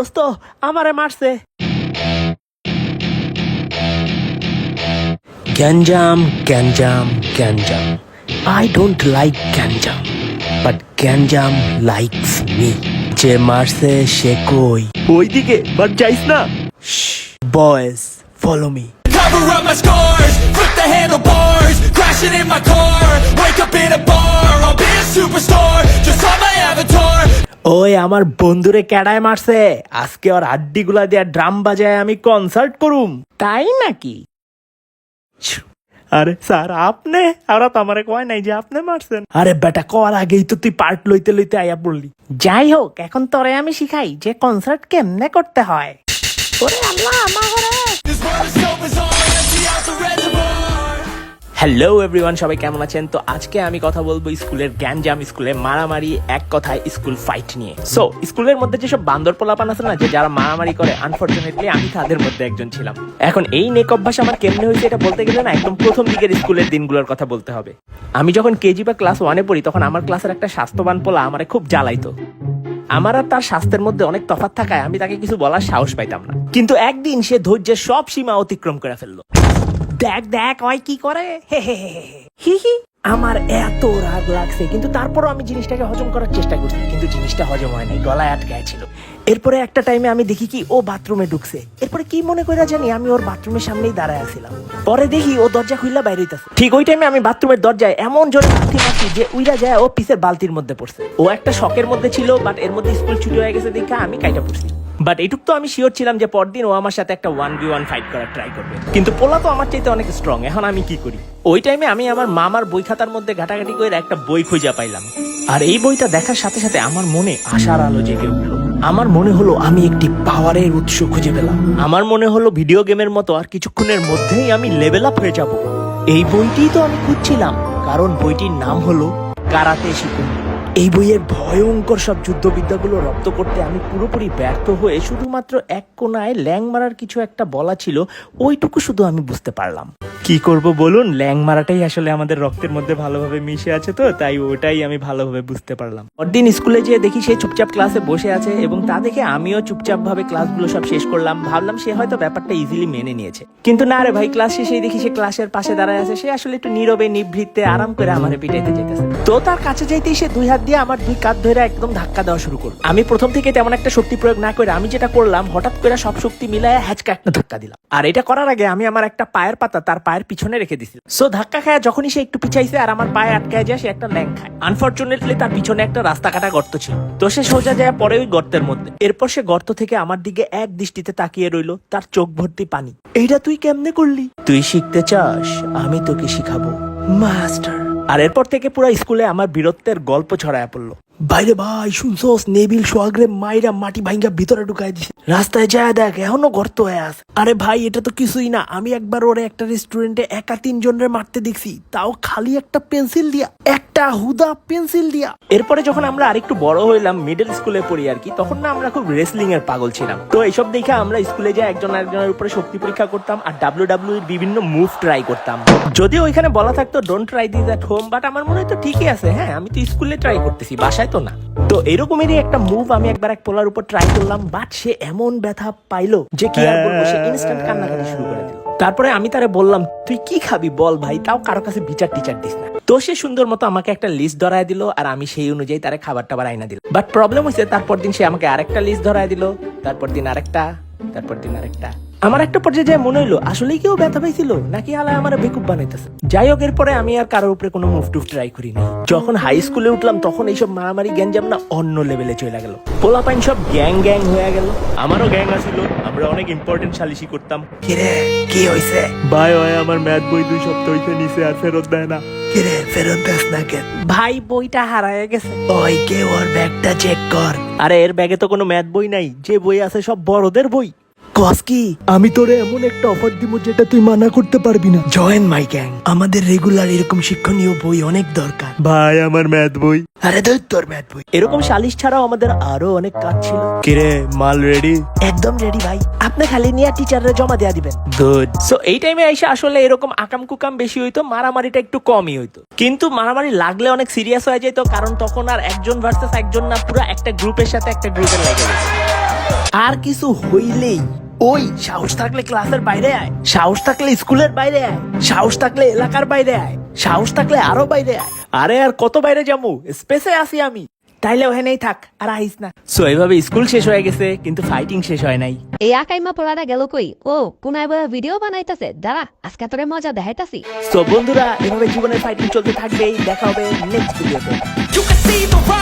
দোস্ত আমারে মারছে। গ্যাঞ্জাম গ্যাঞ্জাম গ্যাঞ্জাম। I don't like গ্যাঞ্জাম, but গ্যাঞ্জাম likes me. যে মারছে সে কই? ওইদিকে, বাট যাইস না। Boys, follow me. Cover up my scars, flip the handlebars, crashing in my car, wake up in a bar, I'll be a superstar, just on my avatar. ওই আমার বন্ধুরে ক্যাডায় মারছে, আজকে ওর হাড্ডিগুলা দিয়া ড্রাম বাজায় আমি কনসার্ট করুম। তাই নাকি? আরে স্যার আপনি, ওরা তো আমারে কয় নাই যে আপনি মারছেন। আরে বেটা কর আগেই তো তুই পার্ট লইতে লইতে আইয়া পড়লি। যাই হোক, এখন তোরে আমি শিখাই যে কনসার্ট কেমনে করতে হয়। ওরে আল্লাহ আমার ঘরে। This world is so bizarre, empty out the reservoir. Hello everyone, সবাই কেমন আছেন? তো আজকে আমি কথা বলবো স্কুলের গ্যাঞ্জাম, স্কুলে মারামারি, এক কথায় স্কুল ফাইট নিয়ে। সো স্কুলের মধ্যে যেসব বান্দর পোলাপান আছে না, যে যারা মারামারি করে, আনফরচুনেটলি আমি তাদের মধ্যে একজন ছিলাম। এখন এই নেক অভ্যাস আমার কেমনে হয়েছে এটা বলতে গেলে না, একদম প্রথম দিকের স্কুলের দিনগুলোর কথা বলতে হবে। আমি যখন কেজি বা ক্লাস 1-এ পড়ি, তখন আমার ক্লাসের একটা স্বাস্থ্যবান পোলা আমারে খুব জ্বালাইতো। আমার আর তার স্বাস্থ্যের মধ্যে অনেক তফাৎ থাকায় আমি তাকে কিছু বলার সাহস পাইতাম না। কিন্তু একদিন সে ধৈর্যের সব সীমা অতিক্রম করে ফেললো। দেখ দেখ ওই কি করে, হে হে হে হি হি। আমার এত রাগ লাগছে, কিন্তু তারপরও আমি জিনিসটাকে হজম করার চেষ্টা করছি, কিন্তু জিনিসটা হজম হয় নাই, গলায় আটকায় ছিল। এরপরে একটা টাইমে আমি দেখি কি ও বাথরুমে ঢুকছে। এরপরে কি মনে করে জানি আমি ওর বাথরুমের সামনেই দাঁড়ায় আছিলাম। পরে দেখি ও দরজা খুললা বাইরে হইতাছে। ঠিক ওই টাইমে আমি বাথরুমের দরজায় এমন জোরে লাথি মারছি যে উইরা যায় ও পিসের বালতির মধ্যে পড়ছে। ও একটা শকের মধ্যে ছিল, বাট এর মধ্যে স্কুল ছুটি হয়ে গেছে দেখে আমি কাইটা পড়ছি। বাট এইটুক তো আমি শিওর ছিলাম যে পরদিন ও আমার সাথে একটা 1v1 ফাইট করার ট্রাই করবে, কিন্তু পোলা তো আমার চাইতে অনেক স্ট্রং। এখন আমি কি করি? ওই টাইমে আমি আমার মামার বই খাতার মধ্যে ঘাটাঘাটি করে একটা বই খুঁজে পাইলাম। আর এই বইটা দেখার সাথে সাথে আমার মনে আশার আলো জেগে উঠলো। আমার মনে হলো আমি একটি পাওয়ারের উৎস খুঁজে পেলাম। আমার মনে হলো ভিডিও গেমের মতো আর কিছুক্ষণের মধ্যেই আমি লেভেল আপ হয়ে যাব। এই বইটিই তো আমি খুঁজছিলাম, কারণ বইটির নাম হলো কারাতে শিখুন। এই বইয়ের ভয়ঙ্কর সব যুদ্ধবিদ্যাগুলো রপ্ত করতে আমি পুরোপুরি ব্যর্থ হয়ে শুধুমাত্র এক কোনায় ল্যাং মারার কিছু একটা বলা ছিল, ওইটুকু শুধু আমি বুঝতে পারলাম। কি করব বলুন, ল্যাং মারাটাই আসলে আমাদের রক্তের মধ্যে ভালোভাবে মিশে আছে, তো তাই ওটাই আমি ভালোভাবে বুঝতে পারলাম। পরদিন স্কুলে যেয়ে দেখি সে চুপচাপ ক্লাসে বসে আছে, এবং তা দেখে আমিও চুপচাপ ভাবে ক্লাসগুলো সব শেষ করলাম। ভাবলাম সে হয়তো ব্যাপারটা ইজিলি মেনে নিয়েছে, কিন্তু না রে ভাই, ক্লাস শেষেই দেখি সে ক্লাসের পাশে দাঁড়ায় আছে। সে আসলে একটু নীরবে নিভৃতে আরাম করে আমারে পিটাইতে যেতেছে। তো তার কাছে যাইতেই সে দুই হাত দিয়ে আমার দুই কাঁধ ধরে একদম ধাক্কা দেওয়া শুরু করলো। আমি প্রথম থেকে তেমন একটা শক্তি প্রয়োগ না করে আমি যেটা করলাম, হঠাৎ করে সব শক্তি মিলায় হ্যাচকা একটা ধাক্কা দিলাম। আর এটা করার আগে আমি আমার একটা পায়ের পাতা তার পায়ের পিছনে রেখে দিছি। সো ধাক্কা খায় যখনই সে একটু পিছাইছে আর আমার পায়ে আটকায় যায়, সে একটা ল্যাং খায়। আনফরচুনেটলি তার পিছনে একটা রাস্তা কাটা গর্ত ছিল, তো সে সোজা যায় পরে ওই গর্তের মধ্যে। এরপর সে গর্ত থেকে আমার দিকে এক দৃষ্টিতে তাকিয়ে রইলো, তার চোখ ভর্তি পানি। এইটা তুই কেমনে করলি? তুই শিখতে চাস? আমি তোকে শিখাবো মাস্টার। আর এরপর থেকে পুরো স্কুলে আমার বীরত্বের গল্প ছড়ায় পড়লো। বাইরে ভাই শুনছস, নেবিল সোহাগরে মাইরা মাটি ভাঙ্গা ভিতরে ঢুকাই দিছে। রাস্তায় যায় দেখ এখনো গর্ত হয়ে আছে। আরে ভাই এটা তো কিছুই না, আমি একবার ওরে একটা রেস্টুরেন্টে একা 3 জনের মারতে দেখছি, তাও খালি একটা পেন্সিল দিয়া, একটা হুদা পেন্সিল দিয়া। এরপরে যখন আমরা আরেকটু বড় হইলাম, মিডল স্কুলে পড়ি আর কি, তখন না আমরা খুব রেসলিং এর পাগল ছিলাম। তো এইসব দেখে আমরা স্কুলে যাই একজন আরেকজনের উপরে শক্তি পরীক্ষা করতাম আর WWE এর বিভিন্ন মুভ ট্রাই করতাম। যদিও ওইখানে বলা থাকতো don't try this at home, but আমার মনে হয় তো ঠিকই আছে। হ্যাঁ, আমি তো স্কুলে ট্রাই করতেছি, বাসায় তো না। তো এরকমেরই একটা মুভ আমি একবার এক পোলার উপর ট্রাই করলাম, বাট সে এমন ব্যথা পাইলো যে কি আর বলবো, সে ইনস্ট্যান্ট কান্নাকাটি শুরু করে দিল। তারপরে আমি তারে বললাম তুই কি খাবি বল ভাই, তাও কারো কাছে বিচার টিচার দিস না। তো সে সুন্দর মতো আমাকে একটা লিস্ট ধরায় দিল, আর আমি সেই অনুযায়ী তারে খাবার টাবার আইনা দিল। বাট প্রবলেম হয়েছে, তারপর দিন সে আমাকে আরেকটা লিস্ট ধরায় দিল, তারপর দিন আরেকটা, তারপর দিন আরেকটা। আমার একটা পর্যায়ে যায় মনে হইলো আসলেই কেউ ব্যথা পাইছিল নাকি আলায় আমার বেকুব বানাইতেছে। যাই হোক, এরপরে আমি আর কারোর উপরে কোনো মুভ টুভ ট্রাই করি না। যখন হাই স্কুলে উঠলাম তখন এইসব মারামারি গ্যাঞ্জাম না অন্য লেভেলে চলে গেল। পোলাপাইন সব গ্যাং গ্যাং হয়ে গেল। আমারও গ্যাং আছিল, আমরা অনেক ইম্পর্টেন্ট সালিশি করতাম। কিরে কি হইছে ভাই? ওই আমার ম্যাথ বই 2 সপ্তাহ হইতে নিচে আর ফেরত দেয় না। কিরে ফেরত দেস না কেন? ভাই বইটা হারায় গেছে। ওই কে ওর ব্যাগটা চেক কর। আরে এর ব্যাগে তো কোনো ম্যাথ বই নাই, যে বই আছে সব বড়দের বই। কসকি আমি তোরে এমন একটা অফার দিব যেটা তুই মানা করতে পারবি না। জয়েন মাই গ্যাং, আমাদের রেগুলার এরকম শিক্ষণীয় বই অনেক দরকার। ভাই আমার ম্যাথ বই। আরে ধর তোর ম্যাথ বই। এরকম সালিশ ছাড়াও আমাদের আরো অনেক কাজ ছিল। কিরে মাল রেডি? একদম রেডি ভাই, আপনি খালি নিয়ে টিচাররে জমা দেয়া দিবেন। গুড। সো এই টাইমে আইসা আসলে এরকম আকাম কুকাম বেশি হইতো, মারামারিটা একটু কমই হইতো। কিন্তু মারামারি লাগলে অনেক সিরিয়াস হয়ে যেত, কারণ তখন আর একজন ভার্সেস একজন না, পুরো একটা গ্রুপের সাথে একটা গ্রুপের লেগে যেত। আর কিছু হইলেই ওই সাহস থাকলে ক্লাসের বাইরে আয়, সাহস থাকলে স্কুলের বাইরে আয়, সাহস থাকলে এলাকার বাইরে আয়, সাহস থাকলে আরো বাইরে আয়। আরে আর কত বাইরে যাবো, স্পেসে আসি আমি, তাইলে ওখানেই থাক আর আইস না। সো এইভাবে স্কুল শেষ হয়ে গেছে কিন্তু ফাইটিং শেষ হয় নাই। এই আকাইমা পড়াটা গেল কই? ও কোনায় বয়ে ভিডিও বানাইতাছে, দাঁড়া আজকে তোরে মজা দেখাইতাছি। সো বন্ধুরা, এভাবে জীবনের ফাইটিং চলতে থাকবে, দেখা হবে নেক্সট ভিডিওতে। You can see the rise